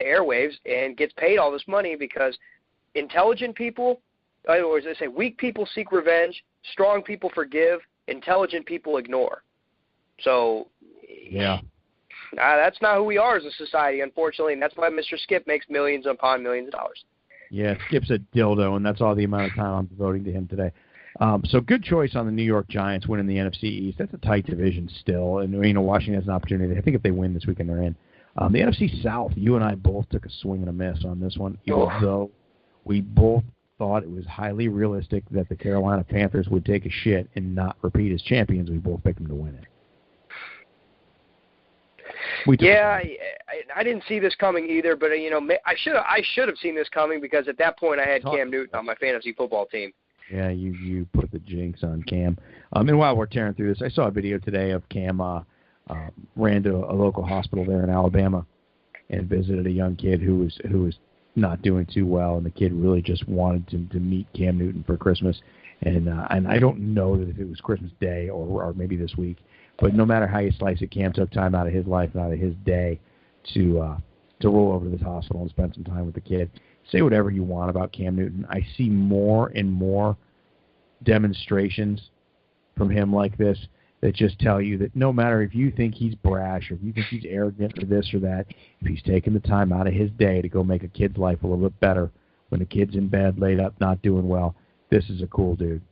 airwaves and gets paid all this money because intelligent people, or as they say, weak people seek revenge, strong people forgive, intelligent people ignore. So, yeah, that's not who we are as a society, unfortunately, and that's why Mr. Skip makes millions upon millions of dollars. Yeah, Skip's a dildo, and that's all the amount of time I'm devoting to him today. So good choice on the New York Giants winning the NFC East. That's a tight division still, and Washington has an opportunity. I think if they win this weekend, they're in. The NFC South, you and I both took a swing and a miss on this one, even though we both thought it was highly realistic that the Carolina Panthers would take a shit and not repeat as champions. We both picked them to win it. I didn't see this coming either, but I should have seen this coming because at that point I had Cam Newton on my fantasy football team. Yeah, you put the jinx on Cam. And while we're tearing through this, I saw a video today of Cam ran to a local hospital there in Alabama and visited a young kid who was not doing too well, and the kid really just wanted to meet Cam Newton for Christmas. And I don't know that if it was Christmas Day or maybe this week, but no matter how you slice it, Cam took time out of his life and out of his day to roll over to this hospital and spend some time with the kid. Say whatever you want about Cam Newton. I see more and more demonstrations from him like this that just tell you that no matter if you think he's brash or if you think he's arrogant or this or that, if he's taking the time out of his day to go make a kid's life a little bit better when the kid's in bed, laid up, not doing well, this is a cool dude.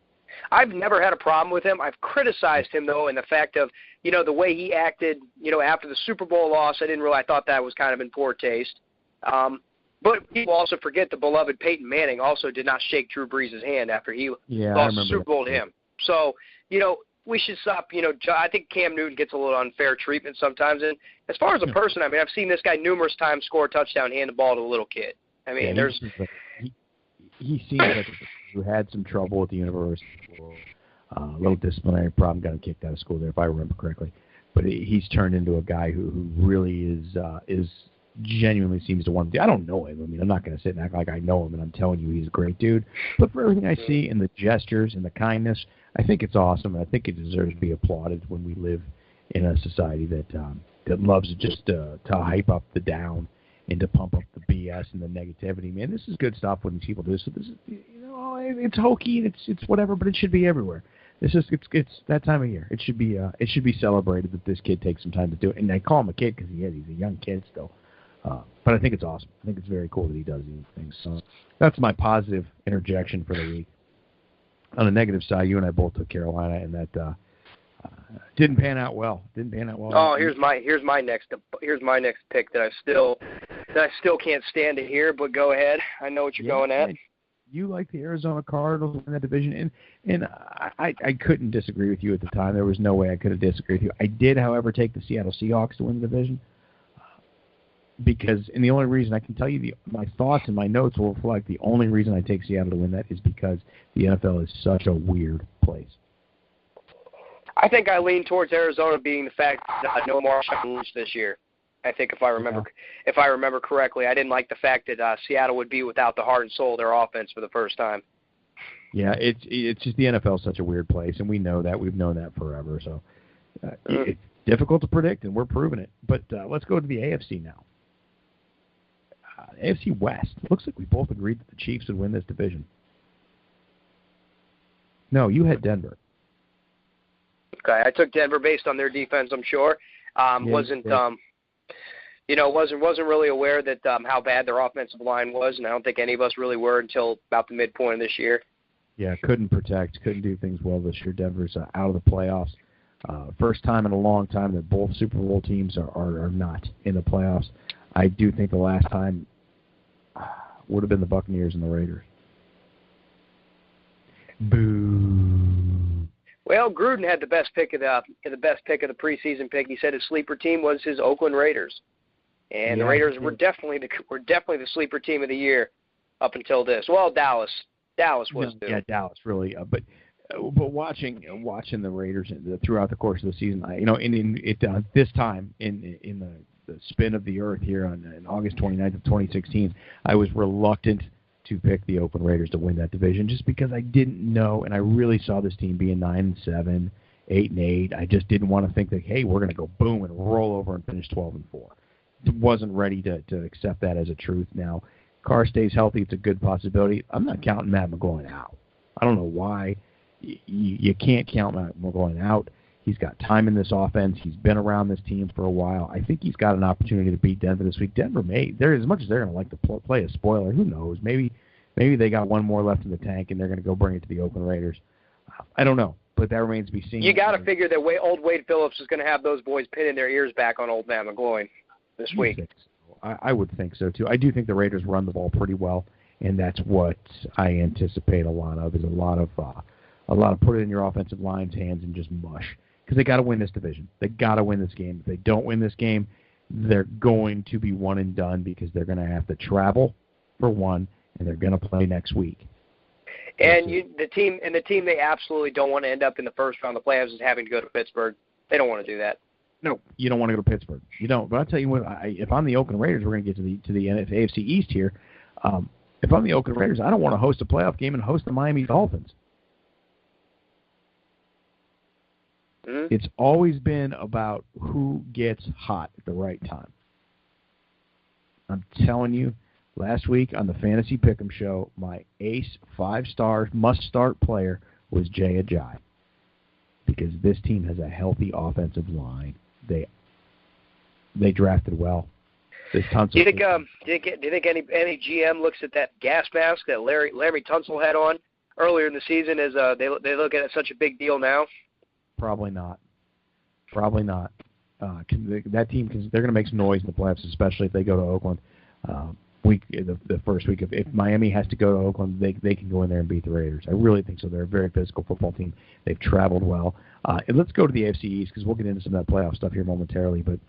I've never had a problem with him. I've criticized him, though, in the fact of, the way he acted, after the Super Bowl loss. I thought that was kind of in poor taste. But people also forget the beloved Peyton Manning also did not shake Drew Brees' hand after he lost the Super Bowl to him. So, we should stop. I think Cam Newton gets a little unfair treatment sometimes. And as far as a person, I've seen this guy numerous times score a touchdown, hand the ball to a little kid. He seems like who had some trouble at the university, a little disciplinary problem, got him kicked out of school there, if I remember correctly. But he's turned into a guy who really is genuinely seems to want to do. I don't know him. I'm not going to sit and act like I know him, and I'm telling you he's a great dude. But for everything I see in the gestures and the kindness, I think it's awesome, and I think it deserves to be applauded when we live in a society that loves just to hype up the down and to pump up the BS and the negativity. Man, this is good stuff when people do this. So this is, it's hokey and it's whatever, but it should be everywhere. It's that time of year. It should be celebrated that this kid takes some time to do it. And I call him a kid because he's a young kid still. But I think it's awesome. I think it's very cool that he does these things. So that's my positive interjection for the week. On the negative side, you and I both took Carolina, and that didn't pan out well. Oh, here's my next pick that I still can't stand to hear. But go ahead. I know what you're going at. You like the Arizona Cardinals in that division, and I couldn't disagree with you at the time. There was no way I could have disagreed with you. I did, however, take the Seattle Seahawks to win the division and the only reason I can tell you my thoughts and my notes will reflect the only reason I take Seattle to win that is because the NFL is such a weird place. I think I lean towards Arizona being the fact that no Marshawn Lynch this year. I think if I remember correctly, I didn't like the fact that Seattle would be without the heart and soul of their offense for the first time. Yeah, it's just the NFL is such a weird place, and we know that. We've known that forever. So it's difficult to predict, and we're proving it. But let's go to the AFC now. AFC West. Looks like we both agreed that the Chiefs would win this division. No, you had Denver. Okay, I took Denver based on their defense. I'm sure wasn't really aware that how bad their offensive line was, and I don't think any of us really were until about the midpoint of this year. Yeah, couldn't protect, couldn't do things well this year. Denver's out of the playoffs. First time in a long time that both Super Bowl teams are not in the playoffs. I do think the last time would have been the Buccaneers and the Raiders. Boo. Well, Gruden had the best pick of the preseason pick. He said his sleeper team was his Oakland Raiders, and the Raiders were definitely the sleeper team of the year up until this. Well, Dallas was too. Yeah, Dallas really. But watching the Raiders throughout the course of the season, this time in the spin of the earth here on August 29th of 2016, I was reluctant to pick the Oakland Raiders to win that division just because I didn't know, and I really saw this team being 9-7, 8-8. I just didn't want to think that, hey, we're going to go boom and roll over and finish 12-4. wasn't ready to accept that as a truth. Now, Carr stays healthy, it's a good possibility. I'm not counting Matt McGloin out. I don't know why. You can't count Matt McGloin out. He's got time in this offense. He's been around this team for a while. I think he's got an opportunity to beat Denver this week. Denver as much as they're going to like to play a spoiler, who knows? Maybe they got one more left in the tank and they're going to go bring it to the Oakland Raiders. I don't know, but that remains to be seen. You got to figure that old Wade Phillips is going to have those boys pinning their ears back on old Matt McGloin this week. I would think so, too. I do think the Raiders run the ball pretty well, and that's what I anticipate a lot of, is a lot of put it in your offensive line's hands and just mush. Because they got to win this division. They got to win this game. If they don't win this game, they're going to be one and done because they're going to have to travel for one, and they're going to play next week. And the team they absolutely don't want to end up in the first round of the playoffs is having to go to Pittsburgh. They don't want to do that. No, you don't want to go to Pittsburgh. You don't. But I'll tell you what, if I'm the Oakland Raiders, we're going to get to the AFC East here. If I'm the Oakland Raiders, I don't want to host a playoff game and host the Miami Dolphins. Mm-hmm. It's always been about who gets hot at the right time. I'm telling you, last week on the Fantasy Pick'em show, my ace 5-star must-start player was Jay Ajayi, because this team has a healthy offensive line. They drafted well. Do you think any GM looks at that gas mask that Larry Tunsil had on earlier in the season as they look at it as such a big deal now? Probably not. That team, because they're going to make some noise in the playoffs, especially if they go to Oakland. The first week, if Miami has to go to Oakland, they can go in there and beat the Raiders. I really think so. They're a very physical football team. They've traveled well. And let's go to the AFC East, because we'll get into some of that playoff stuff here momentarily. But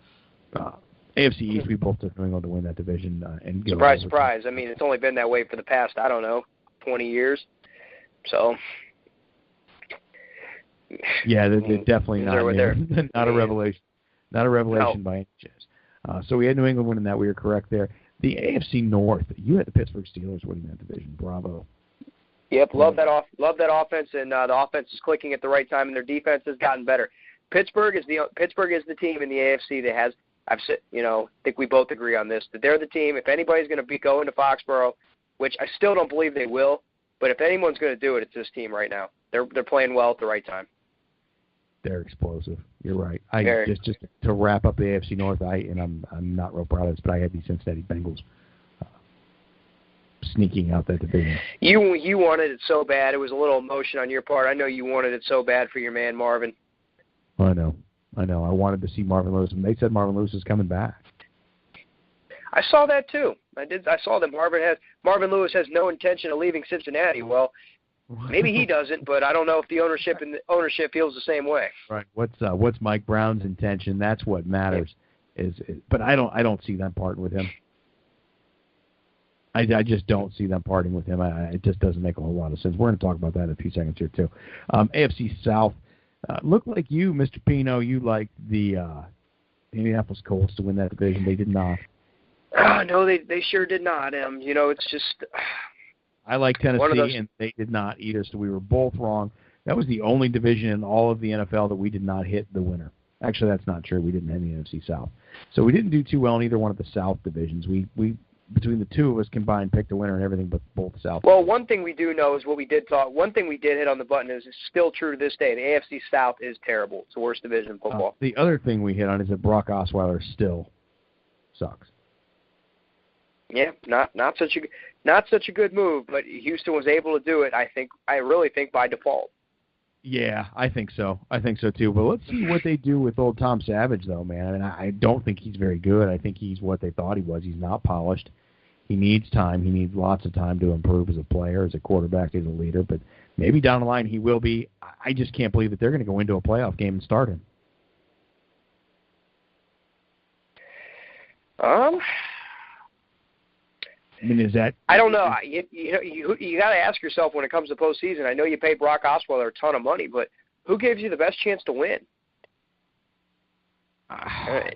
AFC East, we both took New England to win that division. And surprise. I mean, it's only been that way for the past, 20 years. So. Yeah, they're definitely not a revelation. Not a revelation by any chance. So we had New England winning that. We were correct there. The AFC North, you had the Pittsburgh Steelers winning that division. Bravo. Yep, love that offense, and the offense is clicking at the right time, and their defense has gotten better. Pittsburgh is the team in the AFC that has. I think we both agree on this, that they're the team. If anybody's going to go into Foxborough, which I still don't believe they will, but if anyone's going to do it, it's this team right now. They're playing well at the right time. They're explosive. You're right. Just to wrap up the AFC North, I'm not real proud of this, but I had the Cincinnati Bengals sneaking out that division. You wanted it so bad. It was a little emotion on your part. I know you wanted it so bad for your man Marvin. I know. I wanted to see Marvin Lewis, and they said Marvin Lewis is coming back. I saw that too. I saw that Marvin Lewis has no intention of leaving Cincinnati. Well, maybe he doesn't, but I don't know if the ownership feels the same way. Right. What's Mike Brown's intention? That's what matters. But I don't see them parting with him. I just don't see them parting with him. It just doesn't make a whole lot of sense. We're going to talk about that in a few seconds here too. AFC South looked like you, Mr. Pino. You liked the Indianapolis Colts to win that division. They did not. No, they sure did not. It's just. I like Tennessee, and they did not either, so we were both wrong. That was the only division in all of the NFL that we did not hit the winner. Actually, that's not true. We didn't have the NFC South. So we didn't do too well in either one of the South divisions. We between the two of us combined, picked a winner and everything but both South. Well, one thing we do know is one thing we did hit on the button is still true to this day. The AFC South is terrible. It's the worst division in football. The other thing we hit on is that Brock Osweiler still sucks. Yeah, not such a good move, but Houston was able to do it. I really think by default. Yeah, I think so. Too. But let's see what they do with old Tom Savage, though, man. I mean, I don't think he's very good. I think he's what they thought he was. He's not polished. He needs time. He needs lots of time to improve as a player, as a quarterback, as a leader. But maybe down the line he will be. I just can't believe that they're going to go into a playoff game and start him. I mean, is that? I don't know. You got to ask yourself when it comes to postseason. I know you pay Brock Osweiler a ton of money, but who gives you the best chance to win?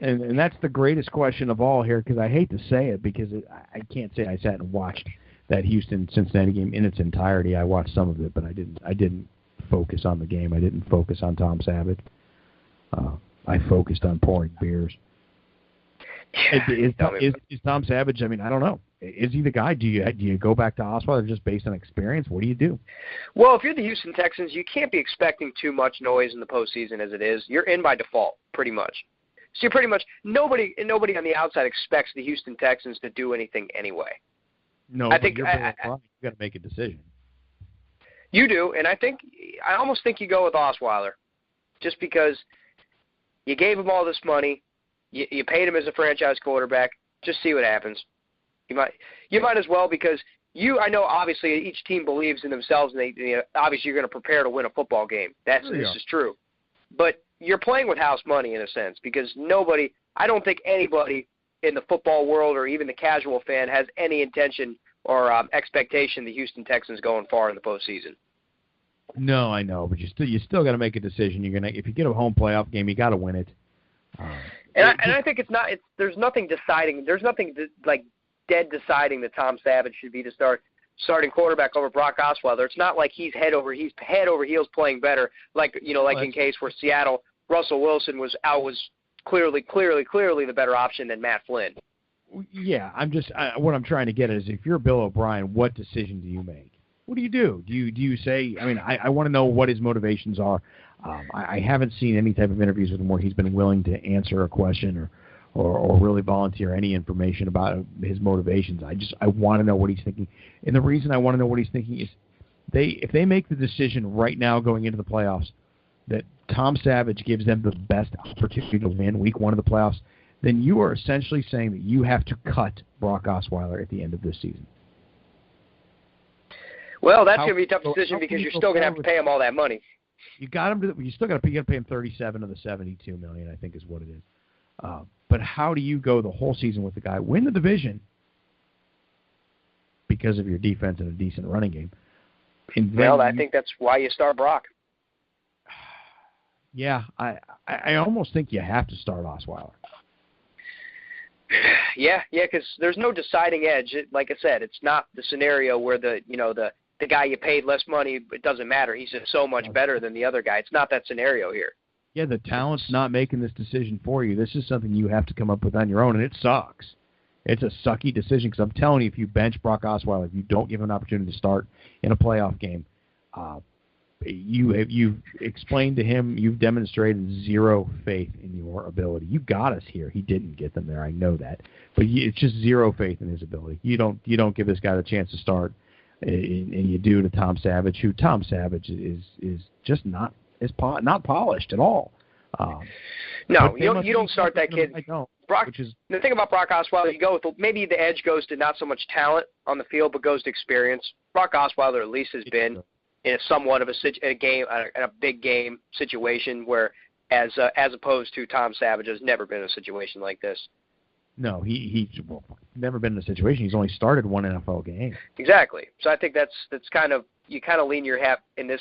And that's the greatest question of all here, because I hate to say it, because I can't say I sat and watched that Houston-Cincinnati game in its entirety. I watched some of it, but I didn't focus on the game. I didn't focus on Tom Savage. I focused on pouring beers. Is Tom Savage? I mean, I don't know. Is he the guy? Do you go back to Osweiler just based on experience? What do you do? Well, if you're the Houston Texans, you can't be expecting too much noise in the postseason as it is. You're in by default, pretty much. So you're pretty much nobody on the outside expects the Houston Texans to do anything anyway. No, I think you got to make a decision. You do, and I almost think you go with Osweiler, just because you gave him all this money, you paid him as a franchise quarterback. Just see what happens. You might as well, because I know obviously each team believes in themselves, and obviously you're going to prepare to win a football game. This is true, but you're playing with house money in a sense, because I don't think anybody in the football world or even the casual fan has any intention or expectation the Houston Texans going far in the postseason. No, I know, but you still got to make a decision. If you get a home playoff game, you got to win it. I think there's nothing deciding. There's nothing dead deciding that Tom Savage should be the starting quarterback over Brock Osweiler. It's not like he's head over heels playing better, in case where Seattle, Russell Wilson was clearly the better option than Matt Flynn. Yeah, what I'm trying to get at is, if you're Bill O'Brien, what decision do you make? What do you do? Do you say? I mean, I want to know what his motivations are. I haven't seen any type of interviews with him where he's been willing to answer a question or really volunteer any information about his motivations. I want to know what he's thinking. And the reason I want to know what he's thinking is, if they make the decision right now going into the playoffs that Tom Savage gives them the best opportunity to win week one of the playoffs, then you are essentially saying that you have to cut Brock Osweiler at the end of this season. Well, that's going to be a tough decision, because you're still going to have to pay him all that money. You still got to pay him $37 of the $72 million, I think is what it is. But how do you go the whole season with the guy, win the division because of your defense and a decent running game? I think that's why you start Brock. Yeah, I almost think you have to start Osweiler. Yeah, because there's no deciding edge. Like I said, it's not the scenario where the guy you paid less money, it doesn't matter. He's just so much better than the other guy. It's not that scenario here. Yeah, the talent's not making this decision for you. This is something you have to come up with on your own, and it sucks. It's a sucky decision, because I'm telling you, if you bench Brock Osweiler, if you don't give him an opportunity to start in a playoff game, you've explained to him, you've demonstrated zero faith in your ability. You got us here. He didn't get them there. I know that, but it's just zero faith in his ability. You don't give this guy the chance to start, and you do to Tom Savage, who Tom Savage is just not polished at all. No, you don't start that kid. I don't. The thing about Brock Osweiler, you go with maybe the edge goes to not so much talent on the field, but goes to experience. Brock Osweiler at least has been in somewhat of a big game situation, where as opposed to Tom Savage has never been in a situation like this. No, he's never been in a situation. He's only started one NFL game. Exactly. So I think that's kind of, you kind of lean your hat in this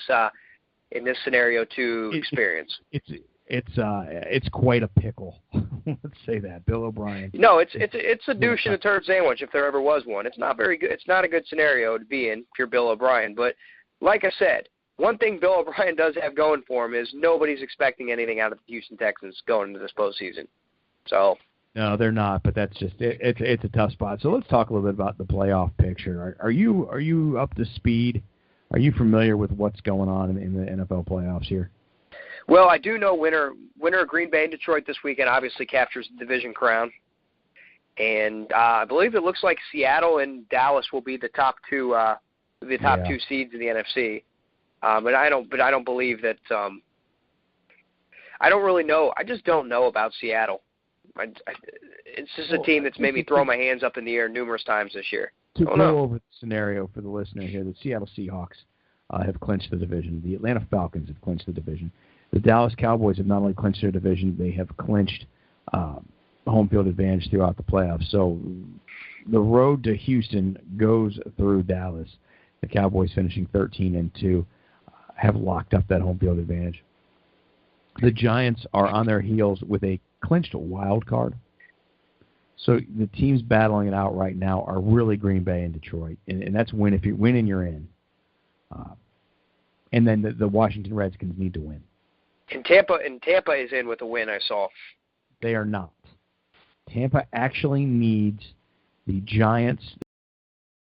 scenario to experience. It's quite a pickle. Let's say that, Bill O'Brien. No, it's a douche in a turd sandwich if there ever was one. It's not very good. It's not a good scenario to be in if you're Bill O'Brien. But like I said, one thing Bill O'Brien does have going for him is nobody's expecting anything out of the Houston Texans going into this postseason. So. No, they're not, but that's just it. It's a tough spot. So let's talk a little bit about the playoff picture. Are you up to speed? Are you familiar with what's going on in the NFL playoffs here? Well, I do know winner of Green Bay and Detroit this weekend obviously captures the division crown, and I believe it looks like Seattle and Dallas will be the top two two seeds in the NFC. But I don't believe that. I don't really know. I just don't know about Seattle. It's just a team that's made me throw my hands up in the air numerous times this year. To go over the scenario for the listener here, the Seattle Seahawks have clinched the division. The Atlanta Falcons have clinched the division. The Dallas Cowboys have not only clinched their division, they have clinched home field advantage throughout the playoffs. So the road to Houston goes through Dallas. The Cowboys, finishing 13-2, have locked up that home field advantage. The Giants are on their heels with a clinched wild card. So the teams battling it out right now are really Green Bay and Detroit, and that's win. If you win, and you're in. And then the Washington Redskins need to win. And Tampa is in with a win. I saw. They are not. Tampa actually needs the Giants